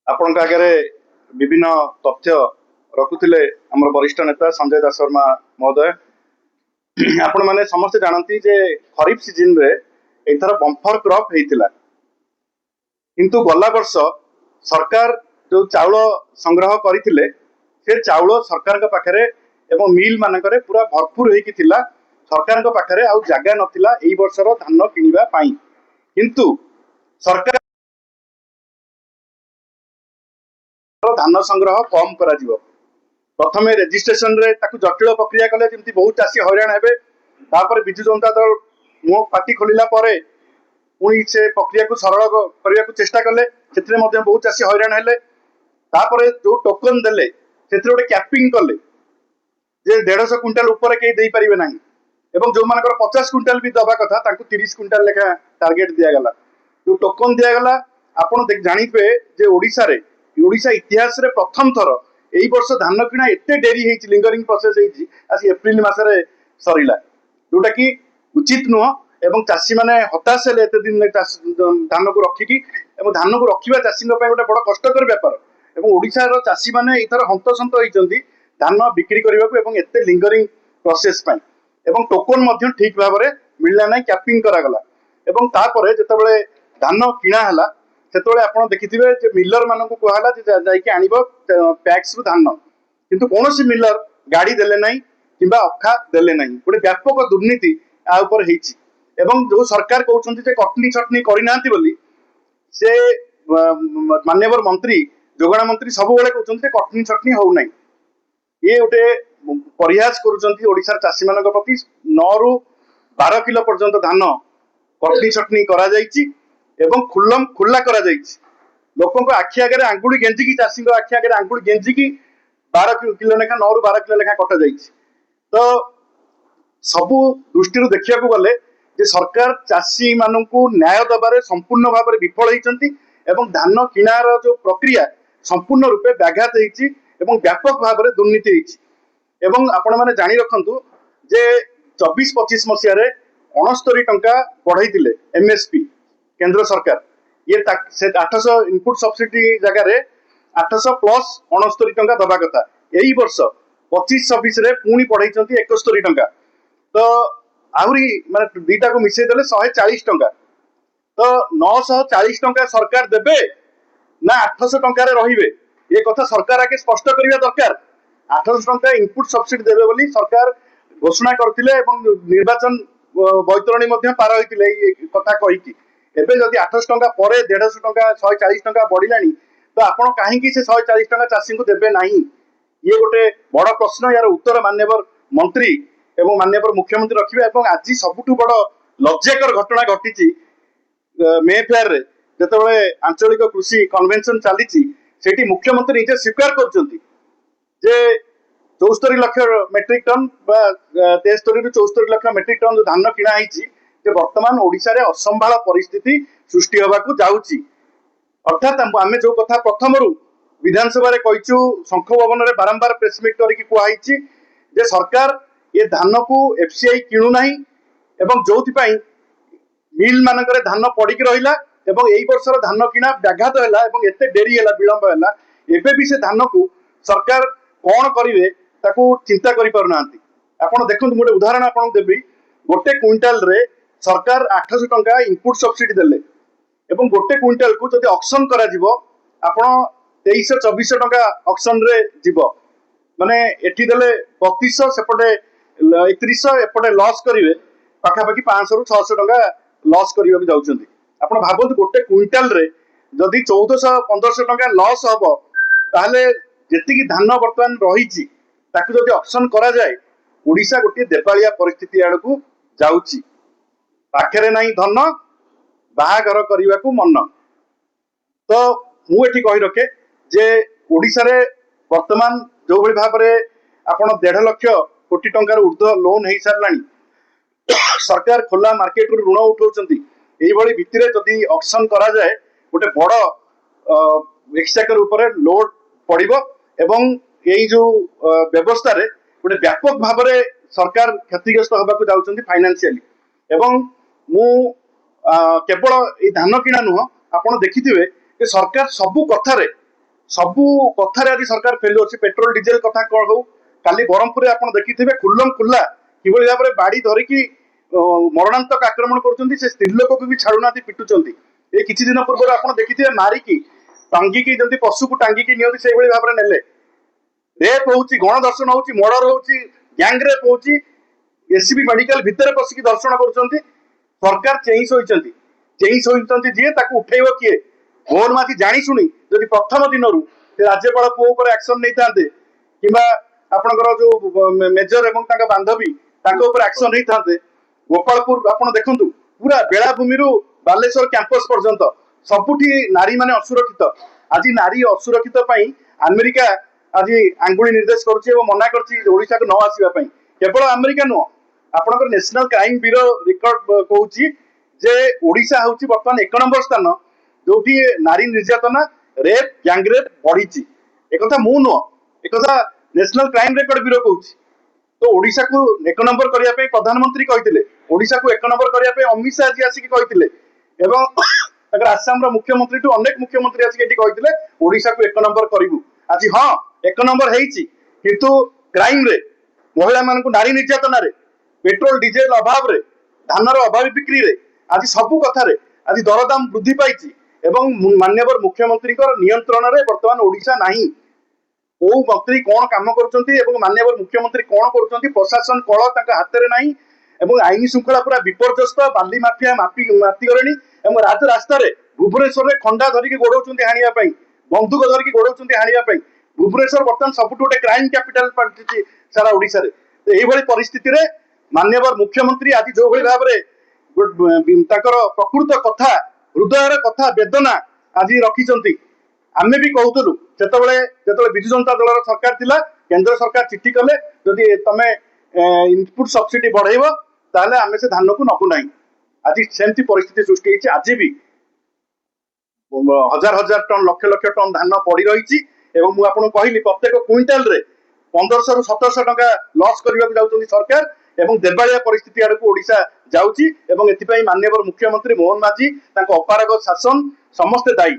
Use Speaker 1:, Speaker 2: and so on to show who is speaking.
Speaker 1: आपणक आगे विभिन्न तथ्य रखुले आम वरिष्ठ नेता संजय दास शर्मा महोदय। आपण मैंने समस्ते जानती जे खरीफ सीजन रे एथर बंफर क्रॉप होता किंतु गला वर्ष सरकार जो चाउल संग्रह करते से चाउल सरकार के पाखरे एवं मिल मानकरे पूरा भरपूर होता सरकार के पाखरे आउ जगह नथिला एई वर्षर धान किनिबा पाई किंतु सरकार धान संग्रह कम करा जीवो। प्रथम रेजिस्ट्रेशन रे ताकू जटिल प्रक्रिया कले जमती बहुत चाषी हैरान हेबे तापर बिजु जनता दल मो पार्टी खोलिला परे पुणी से प्रक्रिया को सरल करने को चेष्टा कले से बहुत चाषी हैरान हेले तापर जो टोकन देले से गोटे कैपिंग कले जे 150 क्विंटाल ऊपर कहीं दे पारिबे नाही एवं जो मानकर 50 क्विंटाल भी दबा कथा ताकू 30 क्विंटाल लेखा टार्गेट दिया गला जो टोकन दिया गला आपण जानिबे जे ओडिसा रे ओडिसा इतिहास रे प्रथम थर एई वर्ष धान किणा एते डेरी हेछि लिंगरिंग प्रोसेस हेछि आसी एप्रिल मासरे सरिला जोटा कि उचित नुह एवं चाषी माने हताश हेले एते दिन धान को रखिकी एवं धान को रखिबा चाषी गोटे बड़ कष्टकर व्यापार एवं ओडिसा रो चाषी माने इथर हंतसंत होइचंती धान बिक्री करबा को एवं एते लिंगरिंग प्रोसेस पई एवं टोकन मध्य ठीक भाव में मिलला नहीं कैपिंग करागला एवं तापरे जेतेबेले धान किणा हला सेतबेले आपण देखिथिबे जे मिलर मानकु कहला जे जाइके आनिबो पैक्स रु धान किंतु कोनोसी मिलर गाड़ी देले नाही किंबा अखा देले नाही गोटे व्यापक दुर्नीति आ ऊपर हेछि एवं जो सरकार कहउछन्ती जे कटनी छटनी करि नांती बोली से माननीय मंत्री जोगाण मंत्री सब बेले कहउछन्ती कटनी छटनी हो नाही ये गोटे प्रयास करुचंती ओडिशार चाषी मानक प्रति 9 रु 12 किलो पर्यंत धान कटनी छटनी करा जाइछि एवं खुल्लम खुल्ला करा जाइछि लोकों को आखि आगे आंगुड़ी गेंजिकी चाषी आखि आगे आंगुड़ी गेंजिकी 12 किलो लेखा 9 रु 12 किलो लेखा कटा जाइछि। तो सबु दृष्टि देखा गले जे सरकार चाषी मानकु न्याय दबारे संपूर्ण भाव में विफल होइचंती एवं धान किणार जो प्रक्रिया संपूर्ण रूपे व्याघात होइछि एवं व्यापक भाव में दुर्नीति होइछि एवं आपण माने जानी रखंतु जे 24-25 मसिया रे 69 टंका बढ़ाई दिले एमएसपी केंद्र सरकार ये 800 इनपुट सब्सिडी जगह रे 800 प्लस 69 टंका दबा कथा एई वर्ष 25-26 रे पुणी बढ़ाई 71 टंका तो आहुरी माने दीटा को मिसई देले 140 टंका तो 940 टंका सरकार देबे ना 800 टंका रे रहिबे ये कथा सरकार आगे स्पष्ट करबा दरकार 800 टंका इनपुट सब्सिडी देबे बोली सरकार घोषणा करथिले एवं निर्वाचन बैतरणी मध्य पार होइतिले ये कथा कहिकी एबे जदि 800 टंका परे 150 टंका 140 टंका बढ़िलानी तो आपण काहेकि से 140 टंका चाषी को देबे नाही ये गोटे बड़ प्रश्न यार उत्तर माननीय मंत्री एवं माननीय मुख्यमंत्री रखिबे एवं आज सबुठु बड़ लज्जाकर घटना घटिची मे फेयर रे जेतेबेले आंचलिक कृषि कन्वेंशन चलीची सेठी मुख्यमंत्री निजे स्वीकार करचंती जे 74 लाख मेट्रिक टन 73 रु 74 लाख मेट्रिक टन जो धान किणा होइची जे वर्तमान ओडिसा रे असंभाळ परिस्थिति सृष्टि होबाकू जाउची अर्थात आमे जो कथा प्रथम रु विधानसभा रे कहिचु शंख भवन रे बारंबार प्रेस मीट करिकि कुआइची जे सरकार ये धान को एफसीआई किणु नाही एवं जोथि पई मिल मानकरे धान पड़िक रहिला एवं एई वर्षर धान किणा व्याघात हैला एवं एते डेरी हैला विलंब हैला एबे भी से धान को सरकार कौन करिवे ताकू चिंता करि पार नांती आपण देखंतु मोटे उदाहरण आपण देबी गोटे क्विंटाल रे सरकार 800 टंका इनपुट सब्सिडी देले एवं गोटे क्विंटाल को जदि ऑक्शन करा जिवो आपण 2300-2400 टंका ऑक्शन रे जिवो माने एठी देले 3200 सेपटे 3100 एपटे लॉस करिवे पाखापाखि 500 रु 600 टंका लॉस करिवा भी जाउचंती आपण भाबंतु गोटे क्विंटाल रे जदि 1400-1500 टंका लॉस हबो ताहले जेतिकी धान वर्तमान रही ताकू जदि ऑक्शन करा जाए ओडिशा गोटे देवालिया परिस्थिति आड़कू जाउची पाखरे नाही धन बाहागर करने को मन तो मुझे कही रखे जे ओडिशा रे वर्तमान जो भली भाव में आपण 1.5 लाख कोटी टंकार ऊर्ध्व लोन हो सारा सरकार खोला मार्केट रू ऋण उठाउछंती एई भली भितिरे जदि ऑक्शन करा जाए गोटे बड़ एक्सचेकर ऊपर लोड पड़िबो एवं यही जो व्यवस्था रे गोटे व्यापक भाव में सरकार क्षतिग्रस्त होबाकू जाउछंती फाइनेंशियली एवं मु केवल ये धान किणा नुह आपण देखिथिबे कि सरकार सबु कथारे सबू कथार आज सरकार फेल अच्छी पेट्रोल डीजेल कथा कौन हो काली ब्रह्मपुर आप देखिए खुल्लम खुल्ला कि भाव में बाड़ी धरिकी मरणांतक आक्रमण कर स्त्री लोक को भी छाड़ूना पिटुंट ये किसी दिन पूर्व आप देखिए मारिकी टांगिकी जमी पशु को टांगिकी नियंती से भाव में नेले रेप होची गणदर्शन होची मर्डर होची गैंग रेप होची एससीबी मेडिकल भितर पशिकी दर्शन करुँच सरकार चेई शोचती जी ताकू उठेब किए मोहन माझी जानी शुणी जदि प्रथम दिन राज्यपाल पुओ पर एक्शन नहीं था कि आपणकर जो मेजर एवं बांधवी एक्शन नहीं था गोपालपुर आप देखु पूरा बेलाभूमि बालेश्वर कैंपस पर्यंत सबुठी नारी माने असुरक्षित आज नारी असुरक्षित अमेरिका आज आंगुली निर्देश करुच्ची मना करशा को न आसवाई केवल अमेरिका नुह आपंकर नेशनल क्राइम ब्यूरो रिकॉर्ड कहूँ जे ओडिशा हूँ बर्तमान 1 नंबर स्थान जो नारी निर्यातना रेप गैंग रेप बढ़ी एक मु नुह एक नेशनल क्राइम रिकॉर्ड ब्यूरो कहूँ तो ओडिशा को 1 नंबर करने प्रधानमंत्री कहते ओडिशा को 1 नंबर करने अमित शाह जी आसिक कहते आसाम मुख्यमंत्री टू अनेक मुख्यमंत्री आसिक कहते ओडिशा को 1 नंबर करूँ आज हाँ 1 नंबर किंतु क्राइम रे महिला मान नारी निर्यातना पेट्रोल डीजेल अभाव रे धानर अभावी बिक्री रे आज सबू कथार आज दरदाम वृद्धि पाई एवं माननीय मुख्यमंत्री नियंत्रण में बर्तमान ओडिशा नहीं कौ मंत्री कौन काम कर माननीय मुख्यमंत्री कौन कर प्रशासन कल हाथ में नहीं आईन श्रृंखला पूरा विपर्यस्त बाली माफिया मातिगले राज रास्ता भुवनेश्वर में खंडा धरिकी गोड़ाऊँ हाणियापाई बंदूक धरिकी गोड़ाऊँ हाणियापाई भुवनेश्वर बर्तमान सबुठ गोटे क्राइम कैपिटल पार्टी सारा ओडिशा रे तो यही परिस्थिति रे माननीय मुख्यमंत्री आज जो भाव में प्रकृत कथा हृदयर कथा वेदना आज रखिंट आमे भी कहूलु जो विजु जनता दल सरकार थिला केंद्र सरकार चिट्ठी कले जदि तमे इनपुट सब्सिडी बढ़ेब ताले आमे से धान को नबु नहीं आज सेमती परिस्थिति सृष्टि होती आज भी हजार हजार टन लक्ष लक्ष टन धान पड़ी रही मुझे कहली प्रत्येक क्विंटाल रे 1500 ରୁ 1700 टंका लॉस करने जाऊँ सरकार एवं देवालिया परिस्थिति आड़ को ओडिशा जाउची एवं एथिपाई माननीय मुख्यमंत्री मोहन माझी अपारग शासन समस्ते दायी।